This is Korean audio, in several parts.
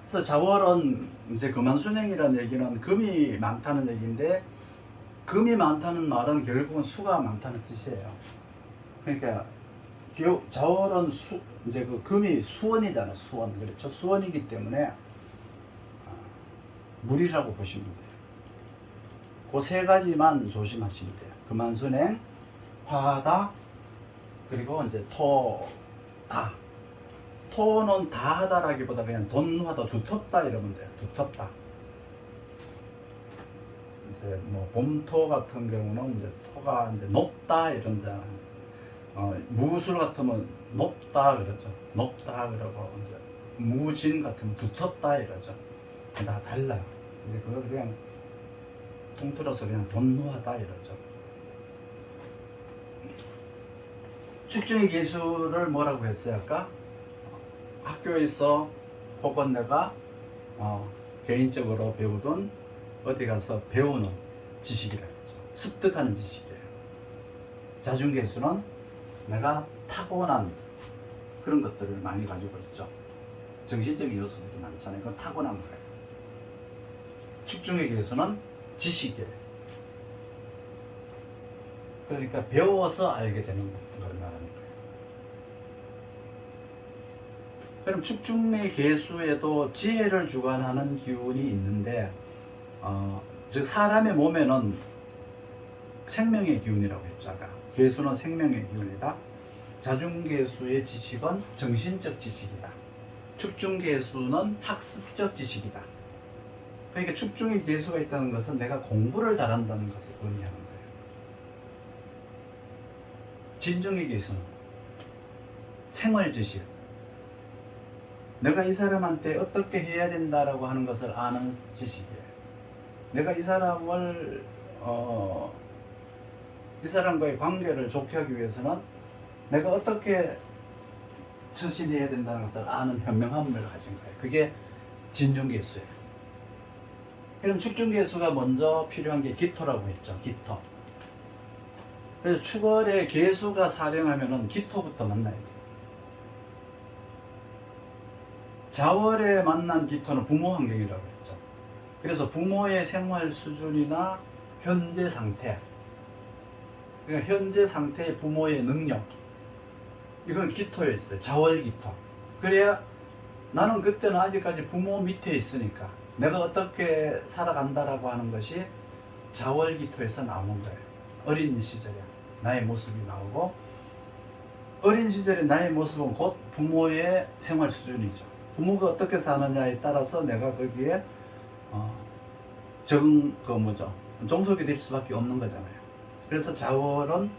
그래서 자월은 이제 금환순행이라는 얘기는 금이 많다는 얘기인데, 금이 많다는 말은 결국은 수가 많다는 뜻이에요. 그러니까 자월은 이제 그 금이 수원이잖아. 수원. 그렇죠. 수원이기 때문에 물이라고 보시면 돼요. 그 세 가지만 조심하시면 돼요. 금환순행, 화하다, 그리고 이제 토다. 토는 다하다라기보다 그냥 돈하다, 두텁다 이러면 돼요. 두텁다. 이제 뭐 봄토 같은 경우는 이제 토가 이제 높다 이런잖아요. 무술 같으면 높다 그러죠. 높다 그러고, 이제 무진 같으면 두텁다 이러죠. 다 달라요. 근데 그걸 그냥 통틀어서 그냥 돈노하다 이러죠. 축중의 기술을 뭐라고 했어요 아까? 학교에서 혹은 내가 개인적으로 배우던 어디 가서 배우는 지식이라고 했죠. 습득하는 지식이에요. 자중계수는 내가 타고난 그런 것들을 많이 가지고 있죠. 정신적인 요소들이 많잖아요. 그건 타고난 거예요. 축중의 계수는 지식이에요. 그러니까 배워서 알게 되는 걸 말하는 거예요. 그럼 축중의 계수에도 지혜를 주관하는 기운이 있는데, 즉 사람의 몸에는 생명의 기운이라고 했죠. 아까 계수는 생명의 기운이다. 자중계수의 지식은 정신적 지식이다. 축중계수는 학습적 지식이다. 그러니까 축중의 계수가 있다는 것은 내가 공부를 잘한다는 것을 의미하는 거예요. 진중의 계수는 생활 지식, 내가 이 사람한테 어떻게 해야 된다라고 하는 것을 아는 지식이에요. 내가 이 사람을 이 사람과의 관계를 좋게 하기 위해서는 내가 어떻게 처신해야 된다는 것을 아는 현명함을 가진 거예요. 그게 진중계수예요. 그럼 축중계수가 먼저 필요한 게 기토라고 했죠. 기토. 그래서 축월에 계수가 사령하면은 기토부터 만나야 돼요. 자월에 만난 기토는 부모 환경이라고 했죠. 그래서 부모의 생활 수준이나 현재 상태, 그러니까 현재 상태의 부모의 능력, 이건 기토에 있어요. 자월 기토. 그래야 나는 그때는 아직까지 부모 밑에 있으니까 내가 어떻게 살아간다라고 하는 것이 자월 기토에서 나오는 거예요. 어린 시절에 나의 모습이 나오고, 어린 시절에 나의 모습은 곧 부모의 생활 수준이죠. 부모가 어떻게 사느냐에 따라서 내가 거기에 종속이 될 수밖에 없는 거잖아요. 그래서 자월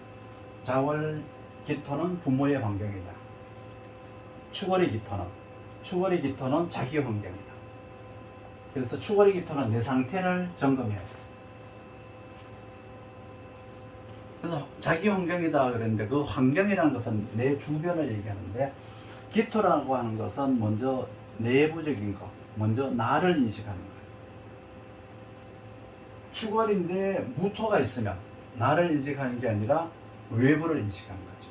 기토는 부모의 환경이다. 축월의 기토는 자기 환경이다. 그래서 축월의 기토는 내 상태를 점검해야 돼. 그래서 자기 환경이다 그랬는데, 그 환경이라는 것은 내 주변을 얘기하는데, 기토라고 하는 것은 먼저 내부적인 거, 먼저 나를 인식하는 거예요. 축월인데 무토가 있으면 나를 인식하는 게 아니라 외부를 인식하는 거죠.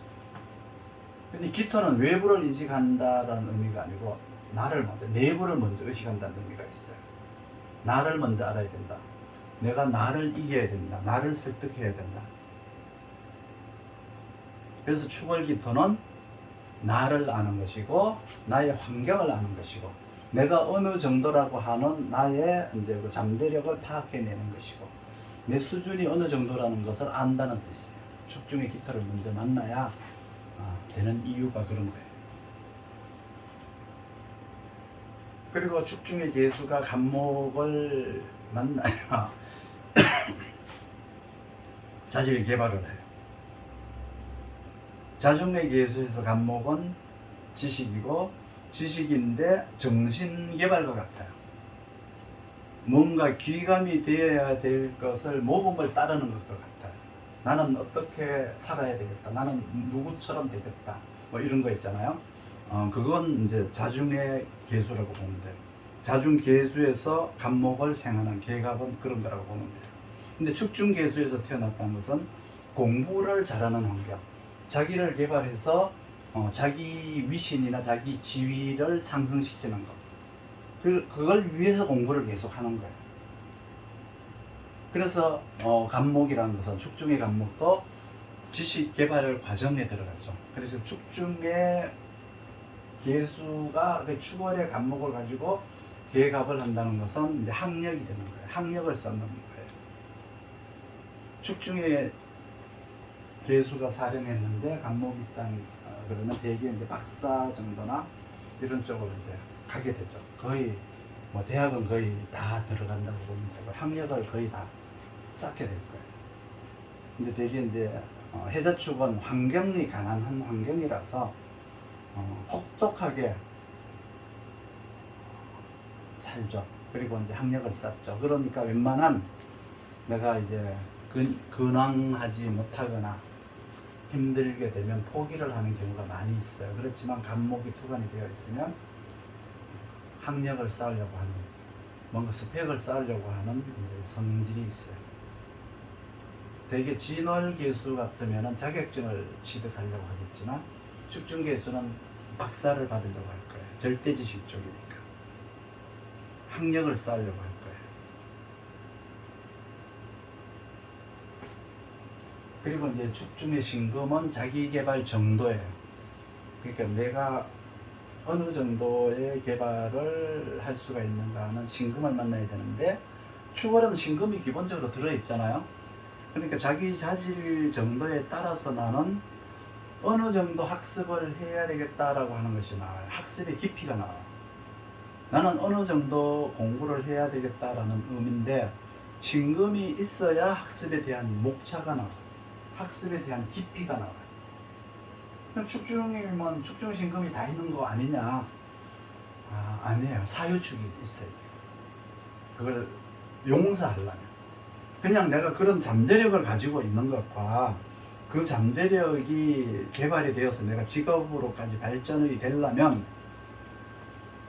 근데 기토는 외부를 인식한다라는 의미가 아니고 나를 먼저, 내부를 먼저 의식한다는 의미가 있어요. 나를 먼저 알아야 된다. 내가 나를 이겨야 된다. 나를 설득해야 된다. 그래서 축월 기토는 나를 아는 것이고, 나의 환경을 아는 것이고, 내가 어느 정도라고 하는 나의 이제 그 잠재력을 파악해내는 것이고, 내 수준이 어느 정도라는 것을 안다는 뜻이에요. 축중의 기토를 먼저 만나야 되는 이유가 그런 거예요. 그리고 축중의 계수가 간목을 만나야 자질 개발을 해요. 자중의 계수에서 간목은 지식이고, 지식인데 정신 개발과 같아요. 뭔가 귀감이 되어야 될 것을 모범을 따르는 것과 같아요. 나는 어떻게 살아야 되겠다. 나는 누구처럼 되겠다. 뭐 이런 거 있잖아요. 그건 이제 자중의 계수라고 보면 돼요. 자중 계수에서 간목을 생하는 계갑은 그런 거라고 보면 돼요. 근데 축중 계수에서 태어났다는 것은 공부를 잘하는 환경, 자기를 개발해서 자기 위신이나 자기 지위를 상승시키는 것. 그걸 위해서 공부를 계속 하는 거예요. 그래서 간목이라는 것은 축중의 간목도 지식 개발 과정에 들어가죠. 그래서 축중의 개수가 축월의 간목을 가지고 계갑을 한다는 것은 이제 학력이 되는 거예요. 학력을 쌓는 거예요. 축중의 개수가 사령했는데 간목이 있다는 그러면 대개 이제 박사 정도나 이런 쪽으로 이제 가게 되죠. 거의 뭐 대학은 거의 다 들어간다고 보면 되고 학력을 거의 다 쌓게 될 거예요. 근데 대개 이제 해자축은 환경이 가난한 환경이라서 혹독하게 살죠. 그리고 이제 학력을 쌓죠. 그러니까 웬만한 내가 이제 근황하지 못하거나 힘들게 되면 포기를 하는 경우가 많이 있어요. 그렇지만 간목이 투관이 되어 있으면 학력을 쌓으려고 하는, 뭔가 스펙을 쌓으려고 하는 이제 성질이 있어요. 대개 진월개수 같으면 자격증을 취득하려고 하겠지만 축중개수는 박사를 받으려고 할 거예요. 절대지식 쪽이니까. 학력을 쌓으려고 할 거예요. 그리고 이제 축중의 신금은 자기개발 정도예요. 그러니까 내가 어느 정도의 개발을 할 수가 있는가 하는 신금을 만나야 되는데 축월은 신금이 기본적으로 들어있잖아요. 그러니까 자기 자질 정도에 따라서 나는 어느 정도 학습을 해야 되겠다라고 하는 것이 나와요. 학습의 깊이가 나와요. 나는 어느 정도 공부를 해야 되겠다라는 의미인데 신금이 있어야 학습에 대한 목차가 나와요. 학습에 대한 깊이가 나와요. 축중이면 축중신금이 다 있는 거 아니냐? 아니에요. 사유축이 있어요. 그걸 용서하려면. 그냥 내가 그런 잠재력을 가지고 있는 것과 그 잠재력이 개발이 되어서 내가 직업으로까지 발전이 되려면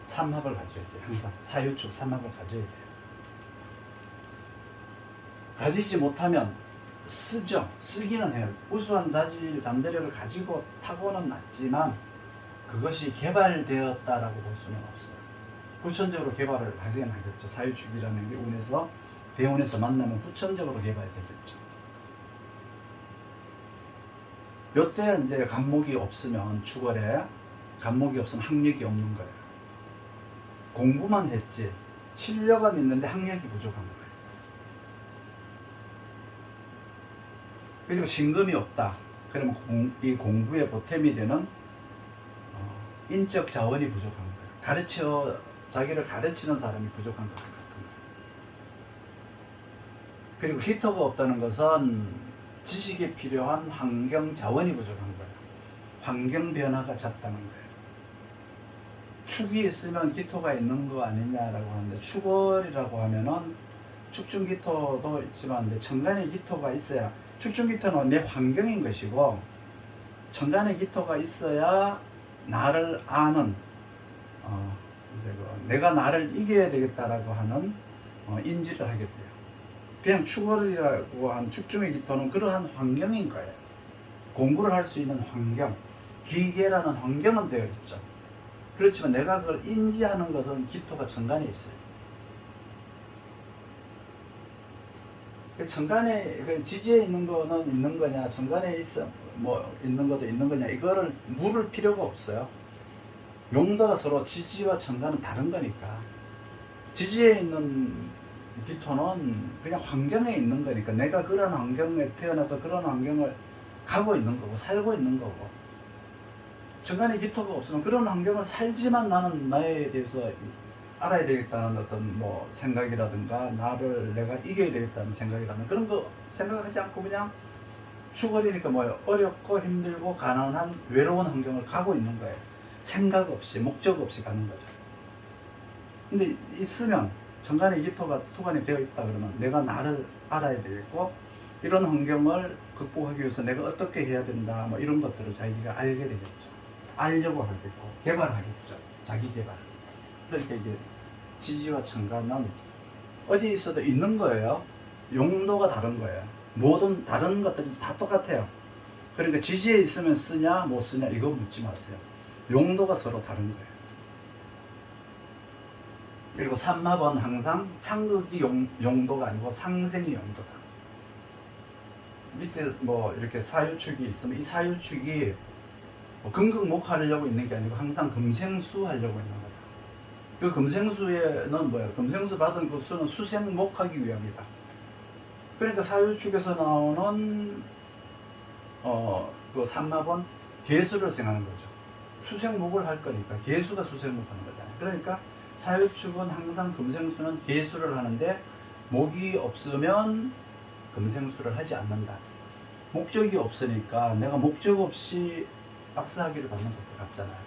삼합을 가져야 돼요. 항상 사유축 삼합을 가져야 돼요. 가지지 못하면 쓰기는 해요. 우수한 자질, 잠재력을 가지고 타고는 났지만 그것이 개발되었다라고 볼 수는 없어요. 후천적으로 개발을 하긴 하겠죠. 사유축이라는 게 운에서, 대운에서 만나면 후천적으로 개발이 되겠죠. 요때 이제 간목이 없으면 축월에 간목이 없으면 학력이 없는 거예요. 공부만 했지 실력은 있는데 학력이 부족한 거예요. 그리고 신금이 없다. 그러면 이 공부에 보탬이 되는 인적 자원이 부족한 거예요. 자기를 가르치는 사람이 부족한 것 같은 거예요. 그리고 히터가 없다는 것은 지식에 필요한 환경 자원이 부족한 거예요. 환경 변화가 잦다는 거예요. 축이 있으면 기토가 있는 거 아니냐라고 하는데 축월이라고 하면은 축중기토도 있지만 이제 천간의 기토가 있어야, 축중기토는 내 환경인 것이고 천간의 기토가 있어야 나를 아는 이제 내가 나를 이겨야 되겠다라고 하는 인지를 하게 돼요. 그냥 축월이라고 한 축중의 기토는 그러한 환경인 거예요. 공부를 할 수 있는 환경, 기계라는 환경은 되어 있죠. 그렇지만 내가 그걸 인지하는 것은 기토가 천간에 있어요. 천간에 지지에 있는 거는 있는 거냐, 천간에 있는 것도 있는 거냐, 이거를 물을 필요가 없어요. 용도가 서로 지지와 천간은 다른 거니까. 지지에 있는 기토는 그냥 환경에 있는 거니까 내가 그런 환경에 태어나서 그런 환경을 가고 있는 거고 살고 있는 거고, 천간에 기토가 없으면 그런 환경을 살지만 나는 나에 대해서 알아야 되겠다는 어떤 생각이라든가 나를 내가 이겨야 되겠다는 생각이라든가 그런 거 생각하지 않고 그냥 축월이니까 어렵고 힘들고 가난한 외로운 환경을 가고 있는 거예요. 생각 없이 목적 없이 가는 거죠. 근데 있으면 천간에 기토가 투관이 되어 있다 그러면 내가 나를 알아야 되겠고 이런 환경을 극복하기 위해서 내가 어떻게 해야 된다 이런 것들을 자기가 알게 되겠죠. 알려고 하겠고 개발하겠죠. 자기 개발. 그러니까 이게 지지와 천간은 어디 있어도 있는 거예요. 용도가 다른 거예요. 모든 다른 것들이 다 똑같아요. 그러니까 지지에 있으면 쓰냐 못 쓰냐 이거 묻지 마세요. 용도가 서로 다른 거예요. 그리고 삼합은 항상 상극이 용도가 아니고 상생이 용도다. 밑에 뭐 이렇게 사유축이 있으면 이 사유축이 뭐 금극목하려고 있는 게 아니고 항상 금생수 하려고 있는 거다. 그 금생수에는 뭐야? 금생수 받은 그 수는 수생목하기 위함이다. 그러니까 사유축에서 나오는 그 삼합은 개수를 생각하는 거죠. 수생목을 할 거니까 개수가 수생목 하는 거잖아요. 그러니까 사유축은 항상 금생수는 개수를 하는데 목이 없으면 금생수를 하지 않는다. 목적이 없으니까 내가 목적 없이 박사학위를 받는 것도 같잖아요.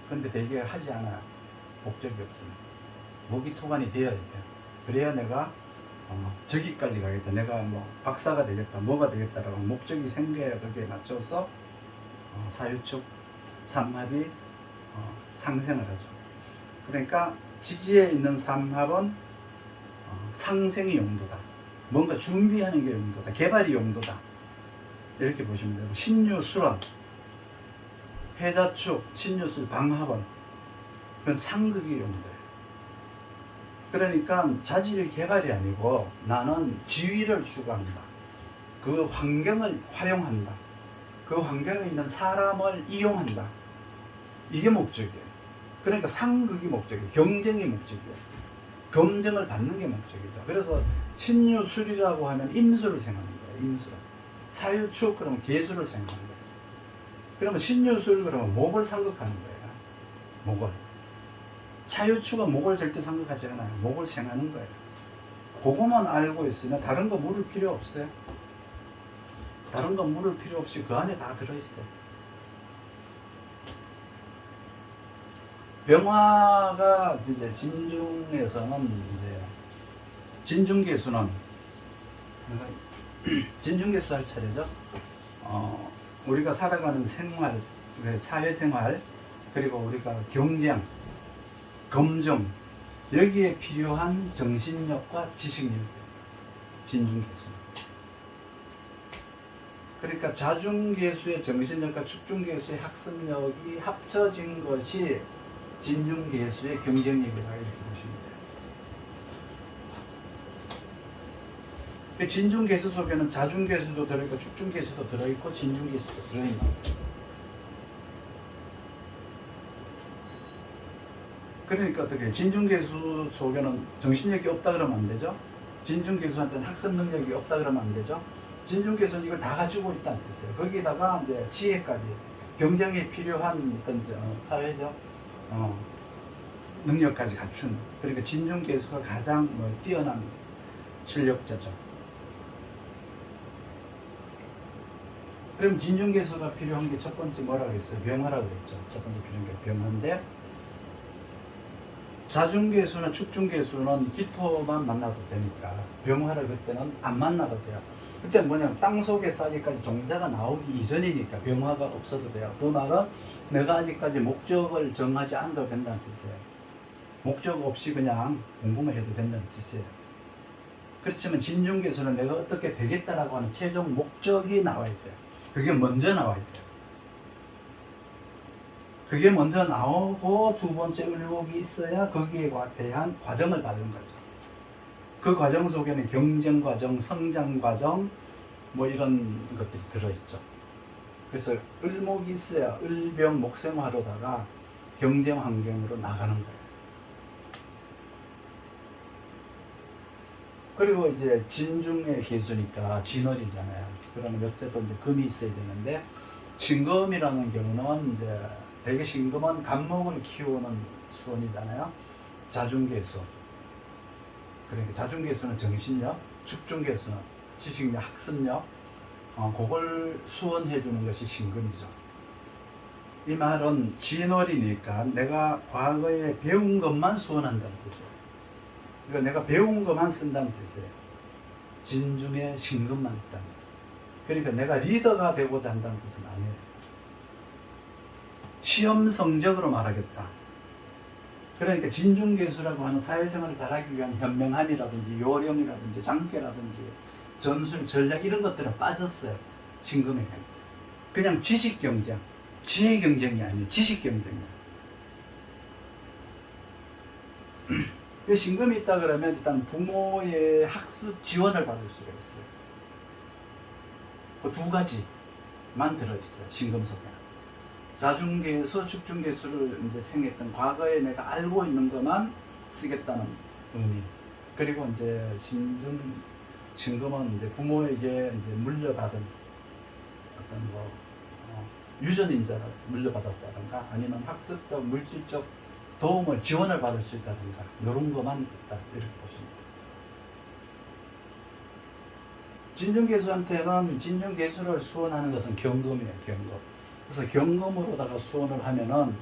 근데 대개 하지 않아요. 목적이 없으면. 목이 토관이 되어야 돼요. 그래야 내가 저기까지 가겠다. 내가 뭐 박사가 되겠다. 뭐가 되겠다라고 목적이 생겨야 거기에 맞춰서 사유축, 삼합이 상생을 하죠. 그러니까 지지에 있는 삼합은 상생이 용도다. 뭔가 준비하는 게 용도다. 개발이 용도다. 이렇게 보시면 돼요. 신유술원, 해자축, 신유술, 방합은 그건 상극이 용도예요. 그러니까 자질 개발이 아니고 나는 지위를 추구한다. 그 환경을 활용한다. 그 환경에 있는 사람을 이용한다. 이게 목적이에요. 그러니까 상극이 목적이에요. 경쟁이 목적이에요. 검증을 받는 게 목적이죠. 그래서 신유술이라고 하면 임수를 생각하는 거예요. 임수. 사유축 그러면 개수를 생각하는 거예요. 그러면 신유술 그러면 목을 상극하는 거예요. 목을. 사유축은 목을 절대 상극하지 않아요. 목을 생각하는 거예요. 그거만 알고 있으면 다른 거 물을 필요 없어요. 다른 거 물을 필요 없이 그 안에 다 들어있어요. 병화가 이제 진중에서는 이제 진중계수는 진중계수 할 차례죠. 우리가 살아가는 생활, 사회생활, 그리고 우리가 경쟁, 검증, 여기에 필요한 정신력과 지식력, 진중계수. 그러니까 자중계수의 정신력과 축중계수의 학습력이 합쳐진 것이 진중계수의 경쟁력이다 이렇게 보시면 돼요. 진중계수 속에는 자중계수도 들어있고 축중계수도 들어있고 진중계수도 들어있는 거예요. 그러니까 어떻게 진중계수 속에는 정신력이 없다 그러면 안 되죠. 진중계수한테는 학습 능력이 없다 그러면 안 되죠. 진중계수는 이걸 다 가지고 있다는 뜻이에요. 거기다가 이제 지혜까지 경쟁에 필요한 어떤 사회적 능력까지 갖춘. 그러니까 진중계수가 가장 뛰어난 실력자죠. 그럼 진중계수가 필요한 게 첫 번째 뭐라고 했어요? 병화라고 했죠. 첫 번째 필요한 게 병화인데, 자중계수나 축중계수는 기토만 만나도 되니까 병화를 그때는 안 만나도 돼요. 그때 뭐냐면 땅속에서 아직까지 종자가 나오기 이전이니까 병화가 없어도 돼요. 그 말은 내가 아직까지 목적을 정하지 않아도 된다는 뜻이에요. 목적 없이 그냥 공부만 해도 된다는 뜻이에요. 그렇지만 진중계수는 내가 어떻게 되겠다라고 하는 최종 목적이 나와야 돼요. 그게 먼저 나와야 돼요. 그게 먼저 나오고 두 번째 을목이 있어야 거기에 대한 과정을 밟는 거죠. 그 과정 속에는 경쟁 과정, 성장 과정 뭐 이런 것들이 들어있죠. 그래서 을목이 있어야 을병 목생화로다가 경쟁 환경으로 나가는 거예요. 그리고 이제 진중의 계수니까 진월이잖아요. 그러면 옆에도 이제 금이 있어야 되는데, 신금이라는 경우는 이제 대개 신금은 간목을 키우는 수원이잖아요. 자중계수. 그러니까 자중계수는 정신력, 축중계수는 지식력, 학습력, 그걸 수원해 주는 것이 신금이죠. 이 말은 진월이니까 내가 과거에 배운 것만 수원한다는 뜻이에요. 그러니까 내가 배운 것만 쓴다는 뜻이에요. 진중에 신금만 있다는 뜻이에요. 그러니까 내가 리더가 되고자 한다는 뜻은 아니에요. 시험 성적으로 말하겠다. 그러니까 진중계수라고 하는 사회생활을 잘하기 위한 현명함이라든지 요령이라든지 장깨라든지 전술, 전략 이런 것들은 빠졌어요. 신금에게는. 그냥 지식 경쟁, 지혜 경쟁이 아니에요. 지식 경쟁이에요. 그 신금이 있다 그러면 일단 부모의 학습 지원을 받을 수가 있어요. 그 두 가지만 들어있어요. 신금 속에는. 자중계수, 축중계수를 이제 생겼던 과거에 내가 알고 있는 것만 쓰겠다는 의미. 그리고 이제 신금은 이제 부모에게 이제 물려받은 어떤 뭐 유전인자를 물려받았다든가 아니면 학습적, 물질적 도움을 지원을 받을 수 있다든가 이런 것만 있다 이렇게 보시면 돼요. 진중계수한테는 진중계수를 수원하는 것은 경금이에요. 경금. 그래서 경금으로다가 수원을 하면은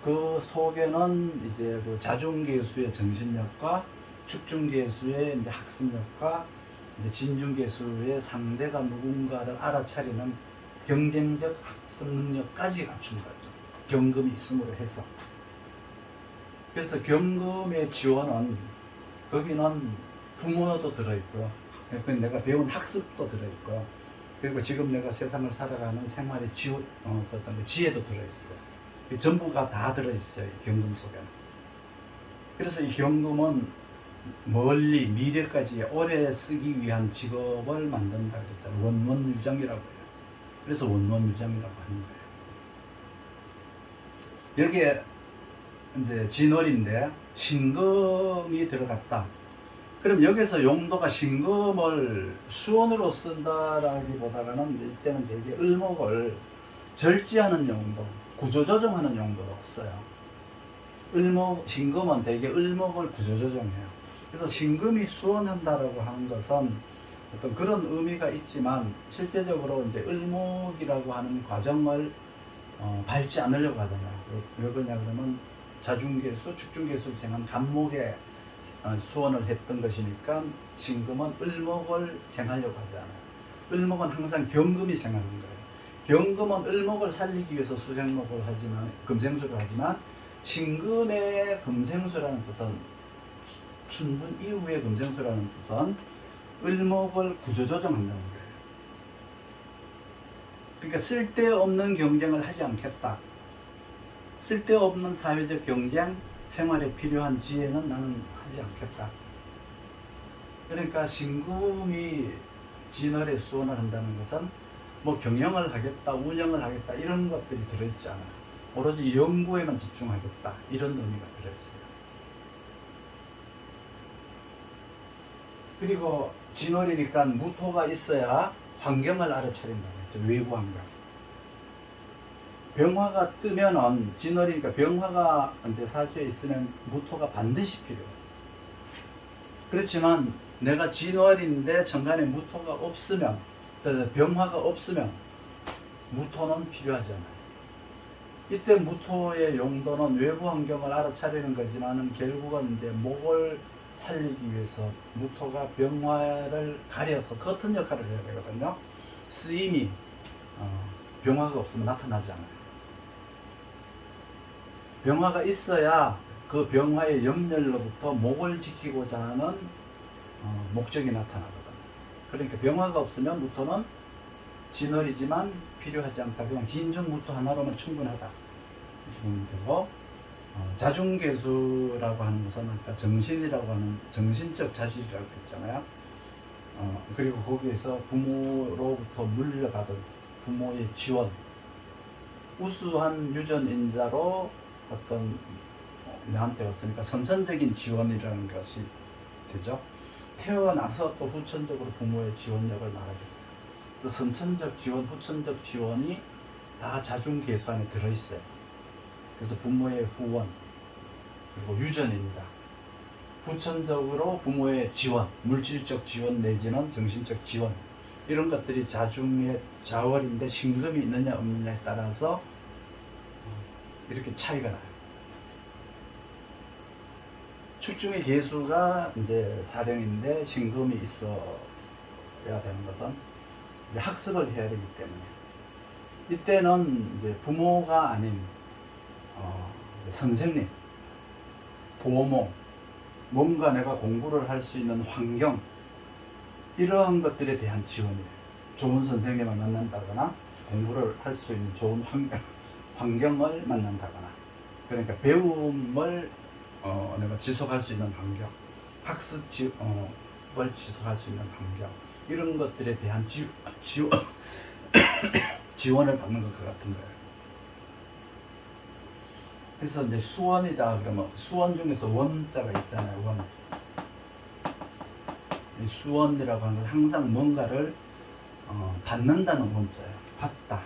그 속에는 이제 그 자중계수의 정신력과 축중계수의 이제 학습력과 이제 진중계수의 상대가 누군가를 알아차리는 경쟁적 학습 능력까지 갖춘 거죠. 경금이 있음으로 해서. 그래서 경금의 지원은 거기는 부모도 들어있고요. 내가 배운 학습도 들어있고요. 그리고 지금 내가 세상을 살아가는 생활의 어떤 지혜도 들어있어요. 전부가 다 들어있어요. 이 경금 속에는. 그래서 이 경금은 멀리 미래까지 오래 쓰기 위한 직업을 만든다 그랬잖아요. 원원유정이라고 해요. 그래서 원원유정이라고 하는 거예요. 여기에 이제 진월인데 신금이 들어갔다. 그럼 여기서 용도가 신금을 수원으로 쓴다라기보다는 이때는 되게 을목을 절제하는 용도, 구조조정하는 용도로 써요. 신금은 되게 을목을 구조조정해요. 그래서 신금이 수원한다라고 하는 것은 어떤 그런 의미가 있지만 실제적으로 이제 을목이라고 하는 과정을 밟지 않으려고 하잖아요. 왜 그러냐 그러면 자중계수, 축중계수를 생한 간목에 수원을 했던 것이니까 신금은 을목을 생하려고 하지 않아요. 을목은 항상 경금이 생하는 거예요. 경금은 을목을 살리기 위해서 수생목을 하지만 금생수를 하지만 신금의 금생수라는 뜻은 춘분 이후의 금생수라는 뜻은 을목을 구조조정한다는 거예요. 그러니까 쓸데없는 경쟁을 하지 않겠다. 쓸데없는 사회적 경쟁, 생활에 필요한 지혜는 나는 하지 않겠다. 그러니까 신금이 진월에 수원을 한다는 것은 뭐 경영을 하겠다, 운영을 하겠다 이런 것들이 들어있지 않아요. 오로지 연구에만 집중하겠다 이런 의미가 들어있어요. 그리고 진월이니까 무토가 있어야 환경을 알아차린다고 했죠. 외부 환경. 병화가 뜨면은 진월이니까 병화가 이제 사주에 있으면 무토가 반드시 필요해요. 그렇지만 내가 진월인데 정간에 무토가 없으면, 병화가 없으면 무토는 필요하지 않아요. 이때 무토의 용도는 외부 환경을 알아차리는 거지만은 결국은 이제 목을 살리기 위해서 무토가 병화를 가려서 커튼 역할을 해야 되거든요. 쓰임이 병화가 없으면 나타나지 않아요. 병화가 있어야 그 병화의 역렬로부터 목을 지키고자 하는 목적이 나타나거든요. 그러니까 병화가 없으면 무토는 진월이지만 필요하지 않다. 그냥 진중무토 하나로만 충분하다. 이렇게 보면 되고, 자중계수라고 하는 것은 아까 정신이라고 하는 정신적 자질이라고 했잖아요. 그리고 거기에서 부모로부터 물려받은 부모의 지원, 우수한 유전인자로 어떤 나한테 왔으니까 선천적인 지원이라는 것이 되죠. 태어나서 또 후천적으로 부모의 지원력을 말하게 돼요. 그래서 선천적 지원, 후천적 지원이 다 자중계수 안에 들어있어요. 그래서 부모의 후원, 그리고 유전인자, 후천적으로 부모의 지원, 물질적 지원 내지는 정신적 지원, 이런 것들이 자중의 자월인데 신금이 있느냐 없느냐에 따라서 이렇게 차이가 나요. 축중의 계수가 이제 사령인데 신금이 있어야 되는 것은 이제 학습을 해야 되기 때문에, 이때는 이제 부모가 아닌 선생님, 보모, 뭔가 내가 공부를 할 수 있는 환경, 이러한 것들에 대한 지원이에요. 좋은 선생님을 만난다거나 공부를 할 수 있는 좋은 환경을 만난다거나, 그러니까 배움을 내가 지속할 수 있는 환경, 학습을 지속할 수 있는 환경, 이런 것들에 대한 지원을 받는 것 같은 거예요. 그래서 이제 수원이다 그러면 수원 중에서 원자가 있잖아요. 원. 이 수원이라고 하는 건 항상 뭔가를 받는다는 원자예요. 받다,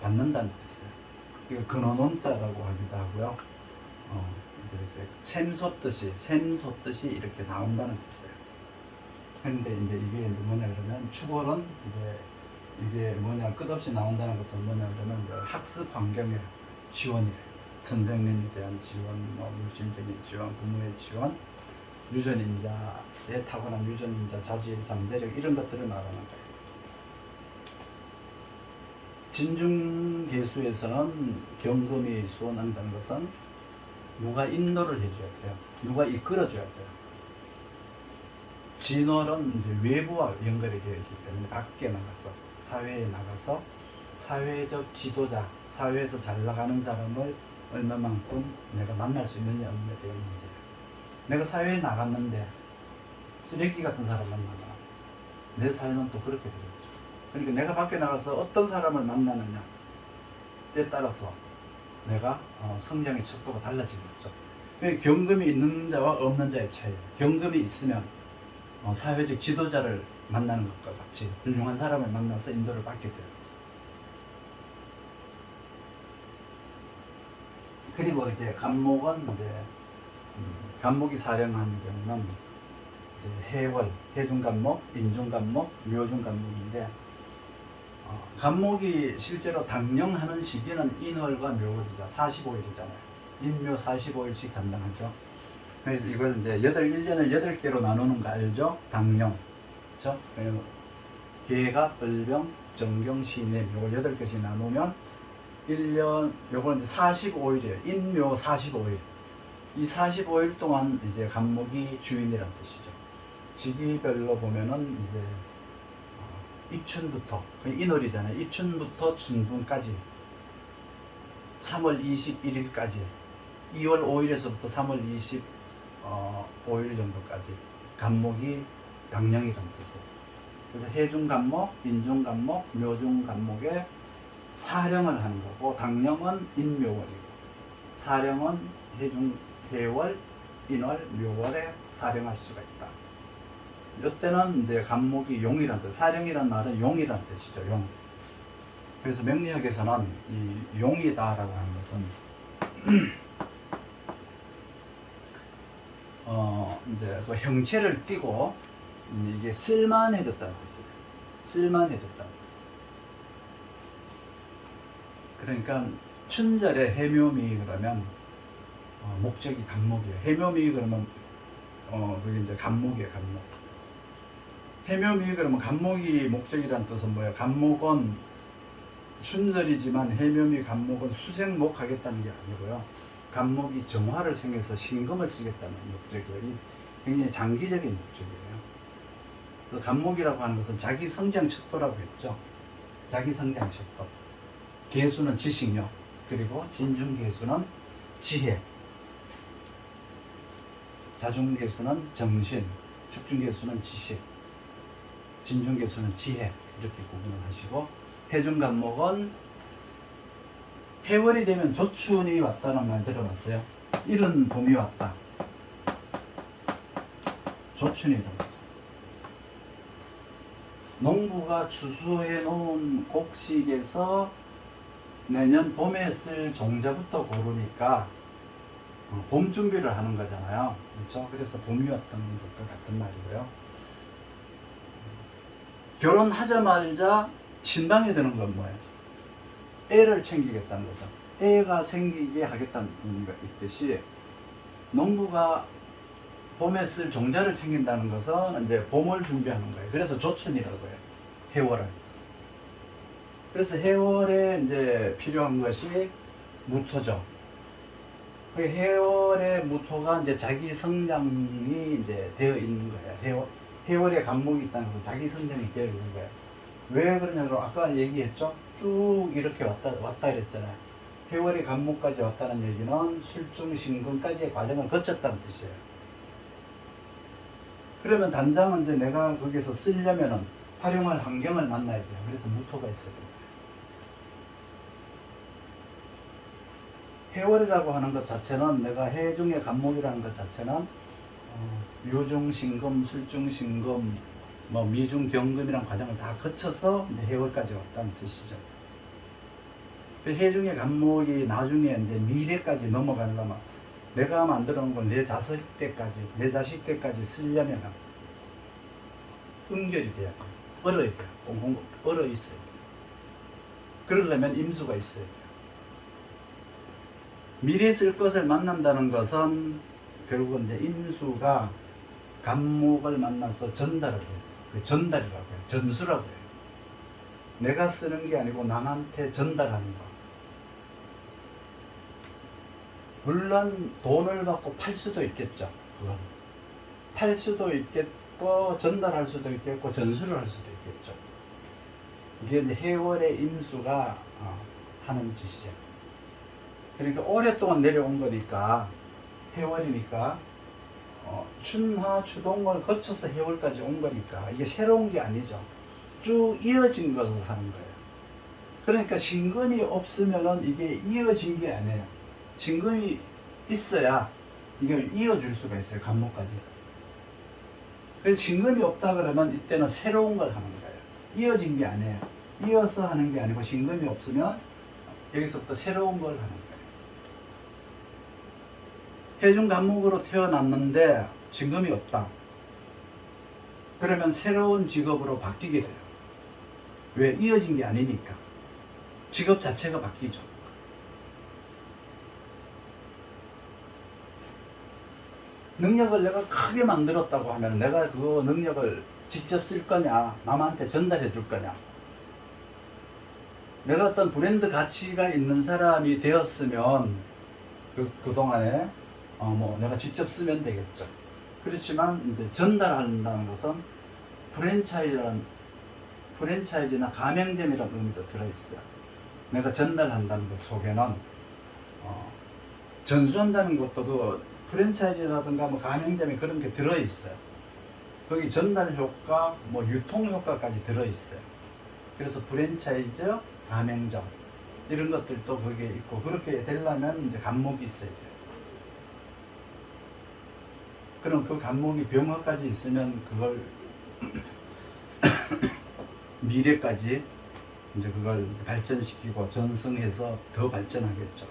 받는다는 뜻이에요. 이거 근원원자라고 하기도 하고요. 샘솟듯이 이렇게 나온다는 뜻이에요. 그런데 이제 이게 뭐냐 그러면 축월은 이게 뭐냐 끝없이 나온다는 것은 뭐냐 그러면 학습 환경의 지원이에요. 선생님에 대한 지원, 물질적인 지원, 부모의 지원, 유전인자에 타고난 유전인자, 자질, 잠재력 이런 것들을 말하는 거예요. 진중계수에서는 경금이 수원한다는 것은 누가 인도를 해줘야 돼요. 누가 이끌어줘야 돼요. 진월은 이제 외부와 연결이 되어 있기 때문에 밖에 나가서, 사회에 나가서 사회적 지도자, 사회에서 잘 나가는 사람을 얼마만큼 내가 만날 수 있느냐 없느냐에 대한 문제예요. 내가 사회에 나갔는데 쓰레기 같은 사람 만나면 내 삶은 또 그렇게 되겠죠. 그러니까 내가 밖에 나가서 어떤 사람을 만나느냐에 따라서 내가 성장의 척도가 달라지겠죠. 경금이 있는 자와 없는 자의 차이예요. 경금이 있으면 사회적 지도자를 만나는 것과 같이 훌륭한 사람을 만나서 인도를 받게 돼요. 그리고 이제 간목은 이제 간목이 사령하는 경우는 이제 해월, 해중간목, 인중간목, 묘중간목인데 간목이 실제로 당령하는 시기는 인월과 묘월이죠. 45일이잖아요. 인묘 45일씩 담당하죠. 그래서 이걸 이제 1년을 8개로 나누는 거 알죠? 당령. 그렇죠? 계가, 을병, 정경, 신의 요거 8개씩 나누면 1년, 요거는 이제 45일이에요. 인묘 45일. 이 45일 동안 이제 간목이 주인이란 뜻이죠. 시기별로 보면은 이제 입춘부터, 인월이잖아요. 입춘부터 춘분까지 3월 21일까지 2월 5일에서부터 3월 25일 정도까지 간목이 당령이라는 뜻이에요. 그래서 해중간목, 인중간목, 묘중간목에 사령을 하는 거고, 당령은 인묘월이고, 사령은 해월, 인월, 묘월에 사령할 수가 있다. 이때는 이제 간목이 용이란 뜻, 사령이란 말은 용이란 뜻이죠. 용. 그래서 명리학에서는 이 용이다라고 하는 것은 이제 그 형체를 띠고 이게 쓸만해졌다는 뜻이에요. 쓸만해졌다. 그러니까 춘절에 해묘미 그러면 목적이 간목이에요. 해묘미 그러면 그게 이제 간목이에요. 간목. 해묘미 그러면 간목이 목적이란 뜻은 뭐예요? 간목은 춘절이지만 해묘미 간목은 수생목 하겠다는 게 아니고요. 간목이 정화를 생겨서 신금을 쓰겠다는 목적이에요. 굉장히 장기적인 목적이에요. 그래서 간목이라고 하는 것은 자기 성장 척도라고 했죠. 자기 성장 척도. 계수는 지식력, 그리고 진중계수는 지혜, 자중계수는 정신, 축중계수는 지식, 진중계수는 지혜, 이렇게 구분을 하시고, 해중간목은 해월이 되면 조춘이 왔다는 말 들어봤어요? 이른 봄이 왔다. 조춘이다. 농부가 추수해 놓은 곡식에서 내년 봄에 쓸 종자부터 고르니까 봄 준비를 하는 거잖아요. 그렇죠? 그래서 봄이 왔다는 것과 같은 말이고요. 결혼하자마자 신당에 드는 건 뭐예요? 애를 챙기겠다는 거죠. 애가 생기게 하겠다는 의미가 있듯이, 농부가 봄에 쓸 종자를 챙긴다는 것은 이제 봄을 준비하는 거예요. 그래서 조춘이라고 해요. 해월을. 그래서 해월에 이제 필요한 것이 무토죠. 해월의 무토가 이제 자기 성장이 이제 되어 있는 거예요. 해월에 간목이 있다는 것은 자기 성장이 되어 있는 거예요. 왜 그러냐면 아까 얘기했죠. 쭉 이렇게 왔다 그랬잖아요. 해월이 간목까지 왔다는 얘기는 술중신금까지의 과정을 거쳤다는 뜻이에요. 그러면 단장은 이제 내가 거기서 쓰려면은 활용할 환경을 만나야 돼요. 그래서 무토가 있어야 돼요. 해월이라고 하는 것 자체는 내가 해중의 간목이라는 것 자체는 유중신금, 술중신금, 뭐 미중경금이라는 과정을 다 거쳐서 이제 해월까지 왔다는 뜻이죠. 해중의 간목이 나중에 이제 미래까지 넘어가려면 내가 만들어 놓은 걸 내 자식 때까지 쓰려면 응결이 돼야 돼요. 얼어야 돼요. 꽁꽁 얼어 있어야 돼요. 그러려면 임수가 있어야 돼요. 미래에 쓸 것을 만난다는 것은 결국은 이제 임수가 간목을 만나서 전달을 해요. 그 전달이라고 해요. 전수라고 해요. 내가 쓰는 게 아니고 남한테 전달하는 거. 물론 돈을 받고 팔 수도 있겠죠. 그건. 팔 수도 있겠고 전달할 수도 있겠고 전수를 할 수도 있겠죠. 이게 이제 해월의 임수가 하는 짓이죠. 그러니까 오랫동안 내려온 거니까 해월이니까 춘하 추동을 거쳐서 해월까지 온 거니까 이게 새로운 게 아니죠. 쭉 이어진 것을 하는 거예요. 그러니까 신금이 없으면은 이게 이어진 게 아니에요. 신금이 있어야 이걸 이어줄 수가 있어요. 간목까지. 그래서 신금이 없다 그러면 이때는 새로운 걸 하는 거예요. 이어진 게 아니에요. 이어서 하는 게 아니고 신금이 없으면 여기서부터 새로운 걸 하는 거예요. 해중 간목으로 태어났는데 신금이 없다. 그러면 새로운 직업으로 바뀌게 돼요. 왜? 이어진 게 아니니까. 직업 자체가 바뀌죠. 능력을 내가 크게 만들었다고 하면 내가 그 능력을 직접 쓸 거냐, 남한테 전달해 줄 거냐. 내가 어떤 브랜드 가치가 있는 사람이 되었으면 그동안에 내가 직접 쓰면 되겠죠. 그렇지만 이제 전달한다는 것은 프랜차이즈나 가맹점이라는 의미도 들어있어요. 내가 전달한다는 것 속에는 전수한다는 것도 그 프랜차이즈라든가 뭐 가맹점이 그런 게 들어있어요. 거기 전달 효과, 뭐 유통 효과까지 들어있어요. 그래서 프랜차이즈, 가맹점 이런 것들도 거기에 있고, 그렇게 되려면 이제 간목이 있어야 돼요. 그럼 그 간목이 병화까지 있으면 그걸 미래까지 이제 그걸 이제 발전시키고 전승해서 더 발전하겠죠.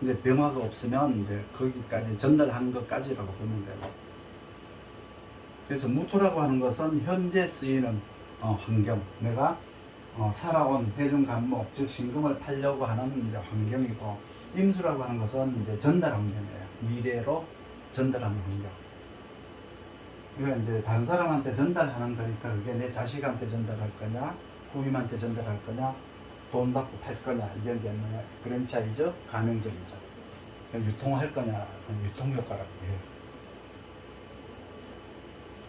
근데 병화가 없으면 이제 거기까지 전달한 것까지라고 보면 되고. 그래서 무토라고 하는 것은 현재 쓰이는 환경, 내가 살아온 해중 간목, 즉 신금을 팔려고 하는 이제 환경이고, 임수라고 하는 것은 이제 전달 환경이에요. 미래로 전달하는 환경. 그러니까 이제 다른 사람한테 전달하는 거니까 그게 내 자식한테 전달할 거냐, 부임한테 전달할 거냐, 돈 받고 팔 거냐, 이게 이제 뭐냐, 프랜차이즈, 가맹점이죠. 유통할 거냐, 유통효과라고 해요.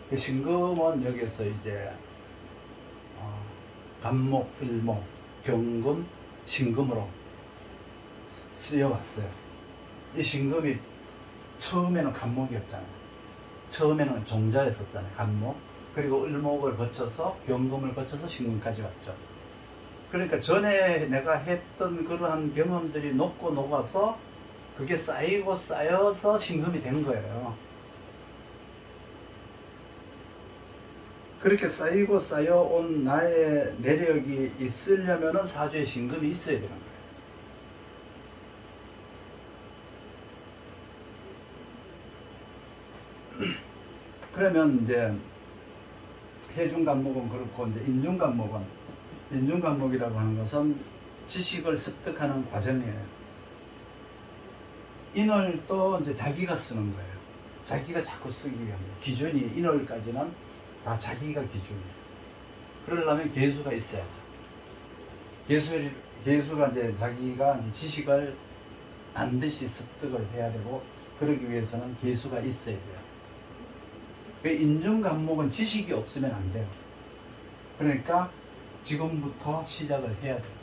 그 신금은 여기서 이제 간목, 일목, 경금, 신금으로 쓰여왔어요. 이 신금이 처음에는 간목이었잖아요. 처음에는 종자였었잖아요. 간목. 그리고 을목을 거쳐서 경금을 거쳐서 신금까지 왔죠. 그러니까 전에 내가 했던 그러한 경험들이 녹고 녹아서 그게 쌓이고 쌓여서 신금이 된 거예요. 그렇게 쌓이고 쌓여온 나의 내력이 있으려면 사주에 신금이 있어야 되는 거예요. 그러면 이제 해중간목은 그렇고, 이제 인중간목이라고 하는 것은 지식을 습득하는 과정이에요. 인월도 이제 자기가 쓰는 거예요. 자기가 자꾸 쓰기 위함이에요. 기준이 인월까지는 다 자기가 기준이에요. 그러려면 계수가 있어야죠. 계수가 이제 자기가 이제 지식을 반드시 습득을 해야 되고, 그러기 위해서는 계수가 있어야 돼요. 인중간목은 지식이 없으면 안 돼요. 그러니까 지금부터 시작을 해야 돼요.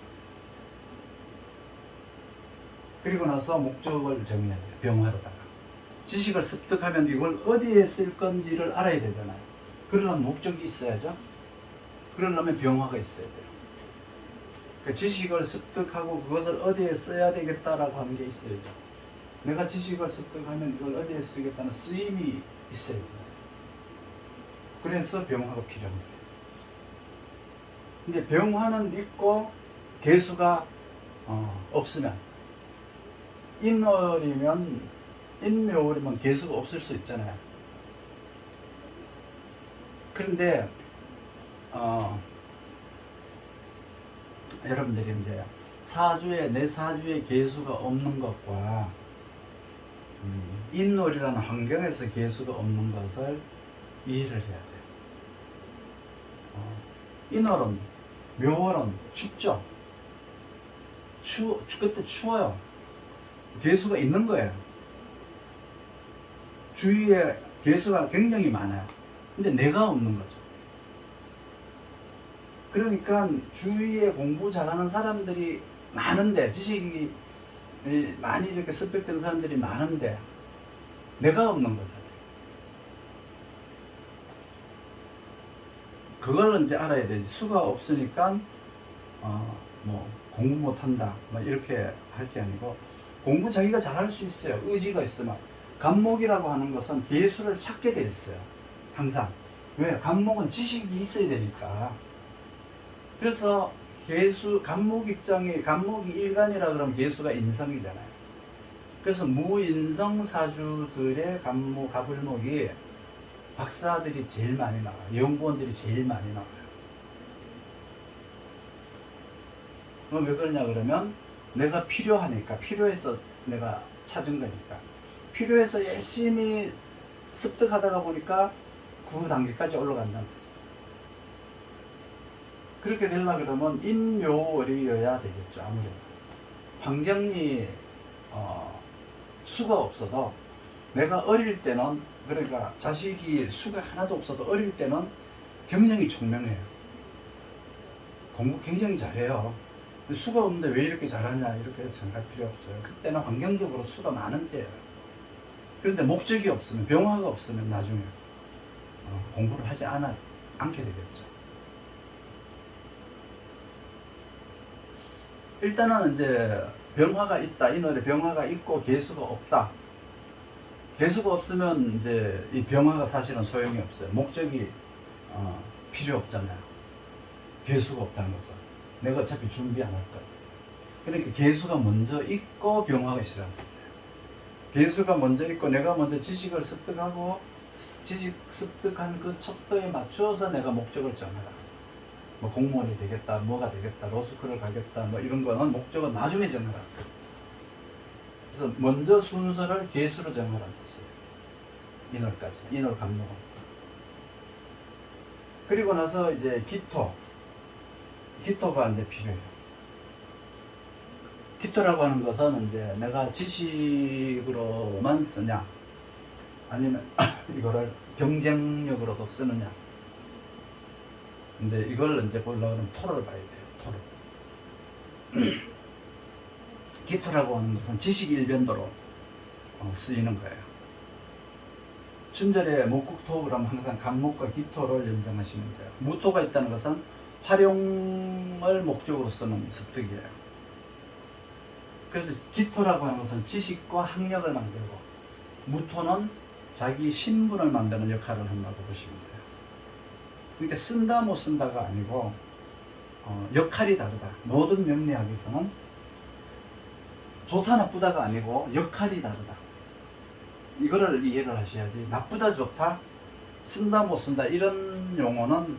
그리고 나서 목적을 정해야 돼요. 병화로다가. 지식을 습득하면 이걸 어디에 쓸 건지를 알아야 되잖아요. 그러려면 목적이 있어야죠. 그러려면 병화가 있어야 돼요. 그 지식을 습득하고 그것을 어디에 써야 되겠다라고 하는 게 있어야죠. 내가 지식을 습득하면 이걸 어디에 쓰겠다는 쓰임이 있어야 돼요. 그래서 병화가 필요합니다. 근데 병화는 있고 개수가 없으면, 인월이면, 인묘월이면 개수가 없을 수 있잖아요. 그런데 여러분들이 이제 내 사주에 개수가 없는 것과 인월이라는 환경에서 개수가 없는 것을 이해를 해야 돼요. 인월은, 묘월은 춥죠. 그때 추워요. 개수가 있는 거예요. 주위에 개수가 굉장히 많아요. 근데 내가 없는 거죠. 그러니까 주위에 공부 잘하는 사람들이 많은데, 지식이 많이 이렇게 습득된 사람들이 많은데 내가 없는 거잖아요. 그걸 이제 알아야 되지. 수가 없으니까 뭐 공부 못한다 뭐 이렇게 할 게 아니고, 공부 자기가 잘할 수 있어요. 의지가 있으면. 간목이라고 하는 것은 개수를 찾게 돼 있어요. 항상. 왜? 간목은 지식이 있어야 되니까. 그래서 간목 입장에, 간목이 일간이라 그러면 개수가 인성이잖아요. 그래서 무인성 사주들의 간목, 갑을목이 박사들이 제일 많이 나와요. 연구원들이 제일 많이 나와요. 그럼 왜 그러냐 그러면, 내가 필요하니까, 필요해서 내가 찾은 거니까. 필요해서 열심히 습득하다가 보니까 그 단계까지 올라간다는 거죠. 그렇게 되려면 그러면 인묘월이어야 되겠죠. 아무래도 환경이 수가 없어도, 내가 어릴 때는, 그러니까 자식이 수가 하나도 없어도 어릴 때는 굉장히 총명해요. 공부 굉장히 잘해요. 수가 없는데 왜 이렇게 잘하냐 이렇게 생각할 필요 없어요. 그때는 환경적으로 수가 많은 때예요. 그런데 목적이 없으면, 병화가 없으면 나중에 공부를 하지 않게 되겠죠. 일단은 이제 병화가 있다. 인월에 병화가 있고 개수가 없다. 개수가 없으면 이제 이 병화가 사실은 소용이 없어요. 목적이 필요 없잖아요. 개수가 없다는 것은 내가 어차피 준비 안 할 거야. 그러니까 개수가 먼저 있고 병화가 있으라는 뜻이에요. 개수가 먼저 있고 내가 먼저 지식을 습득하고, 지식 습득한 그 척도에 맞추어서 내가 목적을 정하라. 뭐 공무원이 되겠다, 뭐가 되겠다, 로스쿨을 가겠다, 뭐 이런 거는 목적은 나중에 정하라. 그래서 먼저 순서를 개수로 정하라는 뜻이에요. 인월까지, 인월 간목은. 그리고 나서 이제 기토가 이제 필요해요. 기토라고 하는 것은 이제 내가 지식으로만 쓰냐, 아니면 이거를 경쟁력으로도 쓰느냐. 근데 이걸 이제 보려고 하면 토를 봐야 돼요. 토를. 기토라고 하는 것은 지식 일변도로 쓰이는 거예요. 춘절에 목국토 그러면 항상 간목과 기토를 연상하시면 돼요. 무토가 있다는 것은 활용을 목적으로 쓰는 습득이에요. 그래서 기토라고 하는 것은 지식과 학력을 만들고, 무토는 자기 신분을 만드는 역할을 한다고 보시면 돼요. 그러니까 쓴다 못 쓴다가 아니고 역할이 다르다. 모든 명리학에서는 좋다 나쁘다가 아니고 역할이 다르다. 이거를 이해를 하셔야지, 나쁘다 좋다, 쓴다 못 쓴다 이런 용어는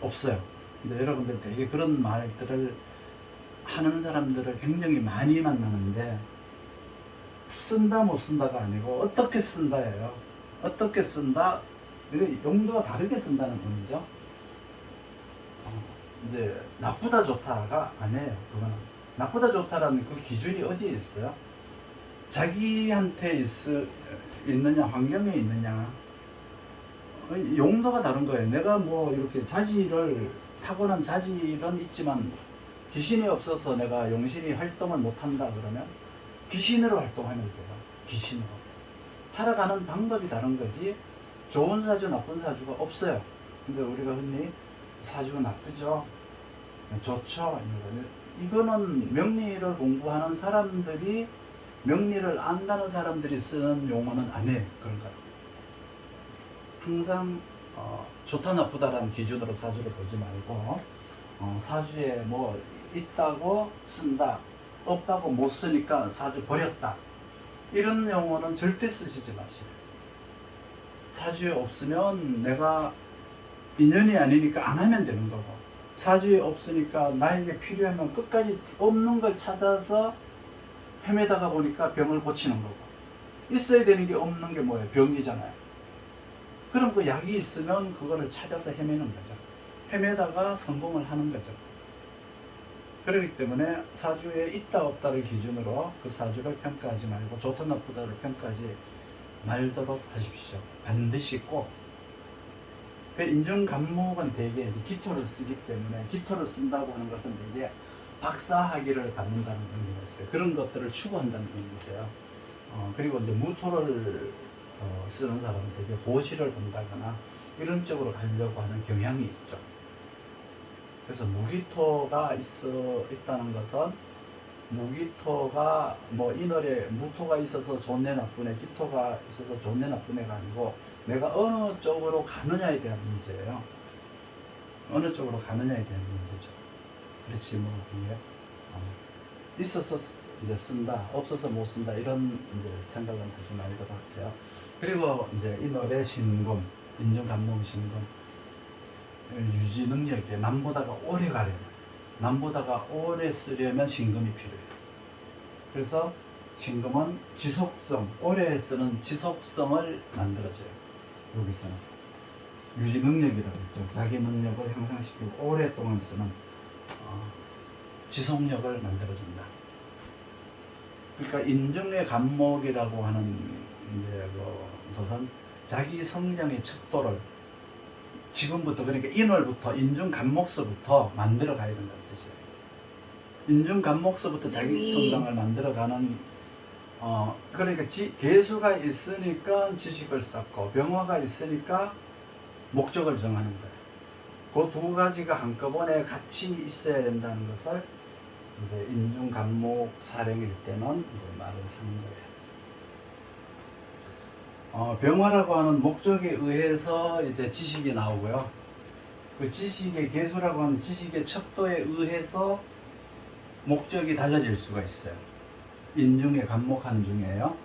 없어요. 근데 여러분들 되게 그런 말들을 하는 사람들을 굉장히 많이 만나는데, 쓴다 못 쓴다가 아니고 어떻게 쓴다예요. 어떻게 쓴다, 용도가 다르게 쓴다는 의미죠. 이제 나쁘다 좋다가 아니에요. 그거는 나쁘다 좋다라는 그 기준이 어디에 있어요? 자기한테 있느냐, 환경에 있느냐, 용도가 다른 거예요. 내가 뭐 이렇게 자질을 타고난 자질은 있지만 귀신이 없어서 내가 용신이 활동을 못한다 그러면 귀신으로 활동하면 돼요. 귀신으로. 살아가는 방법이 다른 거지 좋은 사주 나쁜 사주가 없어요. 근데 우리가 흔히 사주가 나쁘죠, 좋죠, 이거는 명리를 공부하는 사람들이, 명리를 안다는 사람들이 쓰는 용어는 아니에요. 그런 거예요. 항상 좋다 나쁘다라는 기준으로 사주를 보지 말고 사주에 뭐 있다고 쓴다, 없다고 못 쓰니까 사주 버렸다, 이런 용어는 절대 쓰시지 마시고, 사주에 없으면 내가 인연이 아니니까 안 하면 되는 거고, 사주에 없으니까 나에게 필요하면 끝까지 없는 걸 찾아서 헤매다가 보니까 병을 고치는 거고, 있어야 되는 게 없는 게 뭐예요? 병이잖아요. 그럼 그 약이 있으면 그거를 찾아서 헤매는 거죠. 헤매다가 성공을 하는 거죠. 그렇기 때문에 사주에 있다 없다를 기준으로 그 사주를 평가하지 말고 좋다 나쁘다를 평가하지 말도록 하십시오. 반드시 꼭. 그 인중간목은 대개 기토를 쓰기 때문에, 기토를 쓴다고 하는 것은 대개 박사학위를 받는다는 의미가 있어요. 그런 것들을 추구한다는 의미이세요. 그리고 이제 무토를 쓰는 사람은 되게 고시를 본다거나 이런 쪽으로 가려고 하는 경향이 있죠. 그래서 무기토가 있다는 것은, 무기토가 뭐 인월에 무토가 있어서 좋네 나쁘네, 기토가 있어서 좋네 나쁘네가 아니고 내가 어느 쪽으로 가느냐에 대한 문제예요. 어느 쪽으로 가느냐에 대한 문제죠. 그렇지 뭐 이게 있어서 이제 쓴다, 없어서 못 쓴다, 이런 이제 생각은 하지 말도록 하세요. 그리고 이제 인월의 신금, 인중간목 신금, 유지 능력이 남보다가 오래 가려면, 남보다가 오래 쓰려면 신금이 필요해요. 그래서 신금은 지속성, 오래 쓰는 지속성을 만들어줘요. 여기서는 유지 능력이라고 했죠. 자기 능력을 향상시키고 오랫동안 쓰는 지속력을 만들어준다. 그러니까 인중의 간목이라고 하는 이제 것은 자기 성장의 척도를 지금부터, 그러니까 인월부터, 인중간목서부터 만들어 가야 된다는 뜻이에요. 인중간목서부터 자기 성장을 만들어 가는, 그러니까 개수가 있으니까 지식을 쌓고 병화가 있으니까 목적을 정하는 거예요. 그 두 가지가 한꺼번에 같이 있어야 된다는 것을 이제 인중간목 사령일 때는 이제 말을 하는 거예요. 병화라고 하는 목적에 의해서 이제 지식이 나오고요. 그 지식의 개수라고 하는 지식의 척도에 의해서 목적이 달라질 수가 있어요. 인중의 간목하는 중이에요.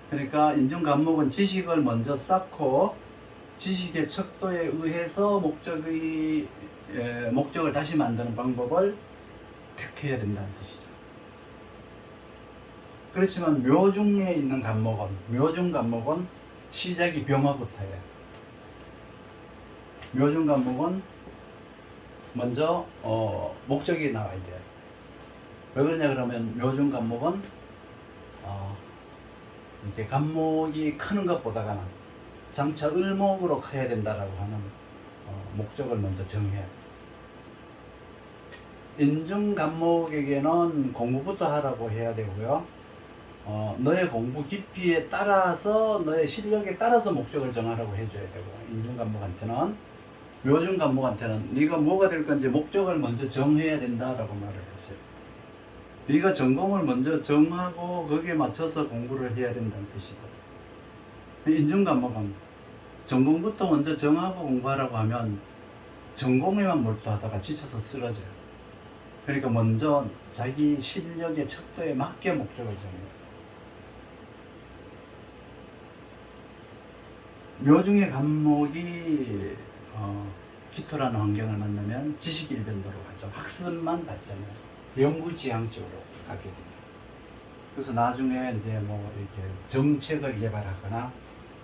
그러니까 인중간목은 지식을 먼저 쌓고 지식의 척도에 의해서 목적을 다시 만드는 방법을 택해야 된다는 뜻이죠. 그렇지만 묘중에 있는 간목은, 묘중간목은 시작이 병화부터예요. 묘중간목은 먼저 목적이 나와야 돼요. 왜 그러냐 그러면 묘중간목은 이렇게 간목이 크는 것보다는 장차 을목으로 커야 된다라고 하는 목적을 먼저 정해야 돼요. 인중간목에게는 공부부터 하라고 해야 되고요. 너의 공부 깊이에 따라서, 너의 실력에 따라서 목적을 정하라고 해줘야 되고, 인중간목한테는, 묘중간목한테는 네가 뭐가 될 건지 목적을 먼저 정해야 된다라고 말을 했어요. 네가 전공을 먼저 정하고 거기에 맞춰서 공부를 해야 된다는 뜻이다. 인중간목은 전공부터 먼저 정하고 공부하라고 하면 전공에만 몰두하다가 지쳐서 쓰러져요. 그러니까 먼저 자기 실력의 척도에 맞게 목적을 정해요. 묘중의 간목이 기토라는 환경을 만나면 지식일변도로 가죠. 학습만 발전해요. 연구지향적으로 가게 돼요. 그래서 나중에 이제 뭐 이렇게 정책을 개발하거나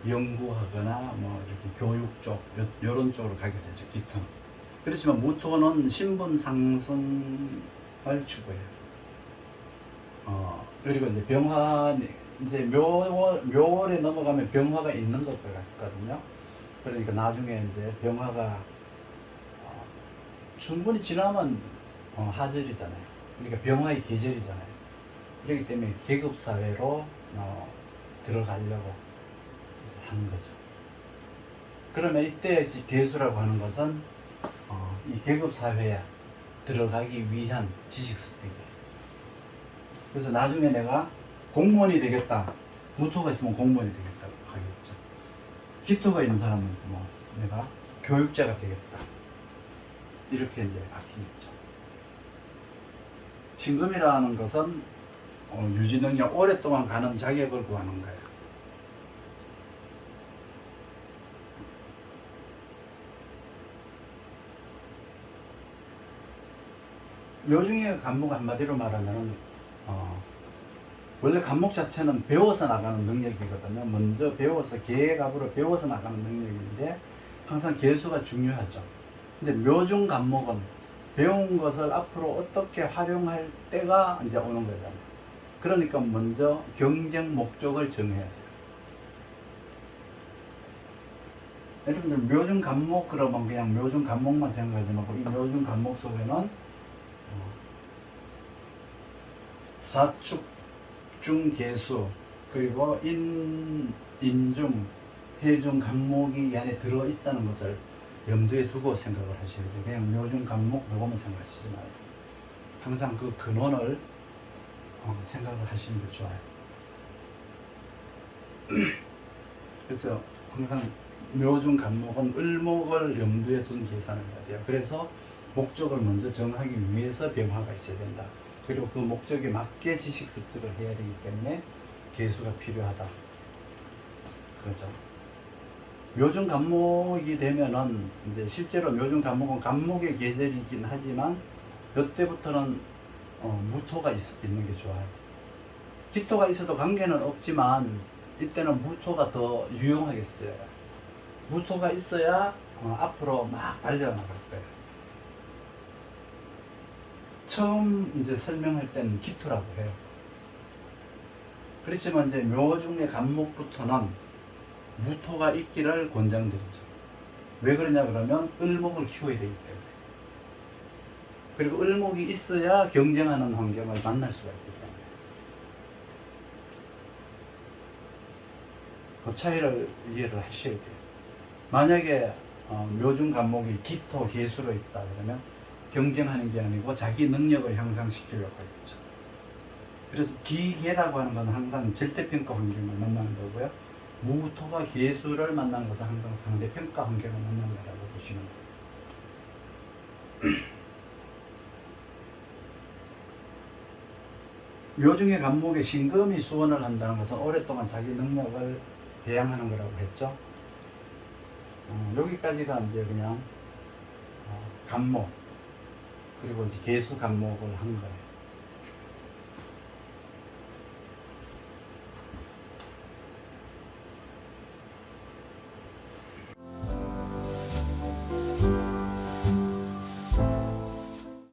연구하거나 뭐 이렇게 교육 쪽, 요런 쪽으로 가게 되죠, 기토는. 그렇지만 무토는 신분 상승을 추구해요. 그리고 이제 병화, 이제 묘월에 넘어가면 병화가 있는 것 같거든요. 그러니까 나중에 이제 병화가 충분히 지나면 하절이잖아요. 그러니까 병화의 계절이잖아요. 그렇기 때문에 계급사회로 들어가려고 하는 거죠. 그러면 이때 계수라고 하는 것은 이 계급사회에 들어가기 위한 지식습득이에요. 그래서 나중에 내가 공무원이 되겠다. 무토가 있으면 공무원이 되겠다고 하겠죠. 기토가 있는 사람은 뭐 내가 교육자가 되겠다. 이렇게 이제 바뀌겠죠. 신금이라는 것은 유지능력 오랫동안 가는 자격을 구하는 거예요. 묘중의 간목 한마디로 말하면 원래 간목 자체는 배워서 나가는 능력이거든요. 먼저 배워서 계갑으로 배워서 나가는 능력인데 항상 계수가 중요하죠. 근데 묘중 간목은 배운 것을 앞으로 어떻게 활용할 때가 이제 오는 거잖아요. 그러니까 먼저 경쟁 목적을 정해야 돼요. 여러분들 묘중 간목 그러면 그냥 묘중 간목만 생각하지 말고 이 묘중 간목 속에는 사축, 중계수, 그리고 인중, 해중 간목이 이 안에 들어있다는 것을 염두에 두고 생각을 하셔야 돼요. 그냥 묘중 간목 요거만 생각하시지 말고 항상 그 근원을 생각을 하시는 게 좋아요. 그래서 항상 묘중 간목은 을목을 염두에 둔 계산을 해야 돼요. 그래서 목적을 먼저 정하기 위해서 병화가 있어야 된다. 그리고 그 목적에 맞게 지식 습득을 해야 되기 때문에 계수가 필요하다. 그렇죠. 묘중 간목이 되면은 이제 실제로 묘중 간목은 간목의 계절이긴 하지만 이때부터는 무토가 있는 게 좋아요. 기토가 있어도 관계는 없지만 이때는 무토가 더 유용하겠어요. 무토가 있어야 앞으로 막 달려나갈 거예요. 처음 이제 설명할 때는 기토라고 해요. 그렇지만 이제 묘중의 간목부터는 무토가 있기를 권장드리죠. 왜 그러냐 그러면 을목을 키워야 되기 때문에. 그리고 을목이 있어야 경쟁하는 환경을 만날 수가 있기 때문에. 그 차이를 이해를 하셔야 돼요. 만약에 묘중 간목이 기토, 계수로 있다 그러면 경쟁하는 게 아니고 자기 능력을 향상시키려고 하겠죠. 그래서 기계라고 하는 건 항상 절대평가 환경을 만나는 거고요. 무토가 계수를 만나는 것은 항상 상대평가 환경을 만나는 거라고 보시면 돼요. 묘중의 간목에 신금이 수원을 한다는 것은 오랫동안 자기 능력을 배양하는 거라고 했죠. 여기까지가 이제 그냥 간목 그리고 이제 계수 간목을 한 거예요.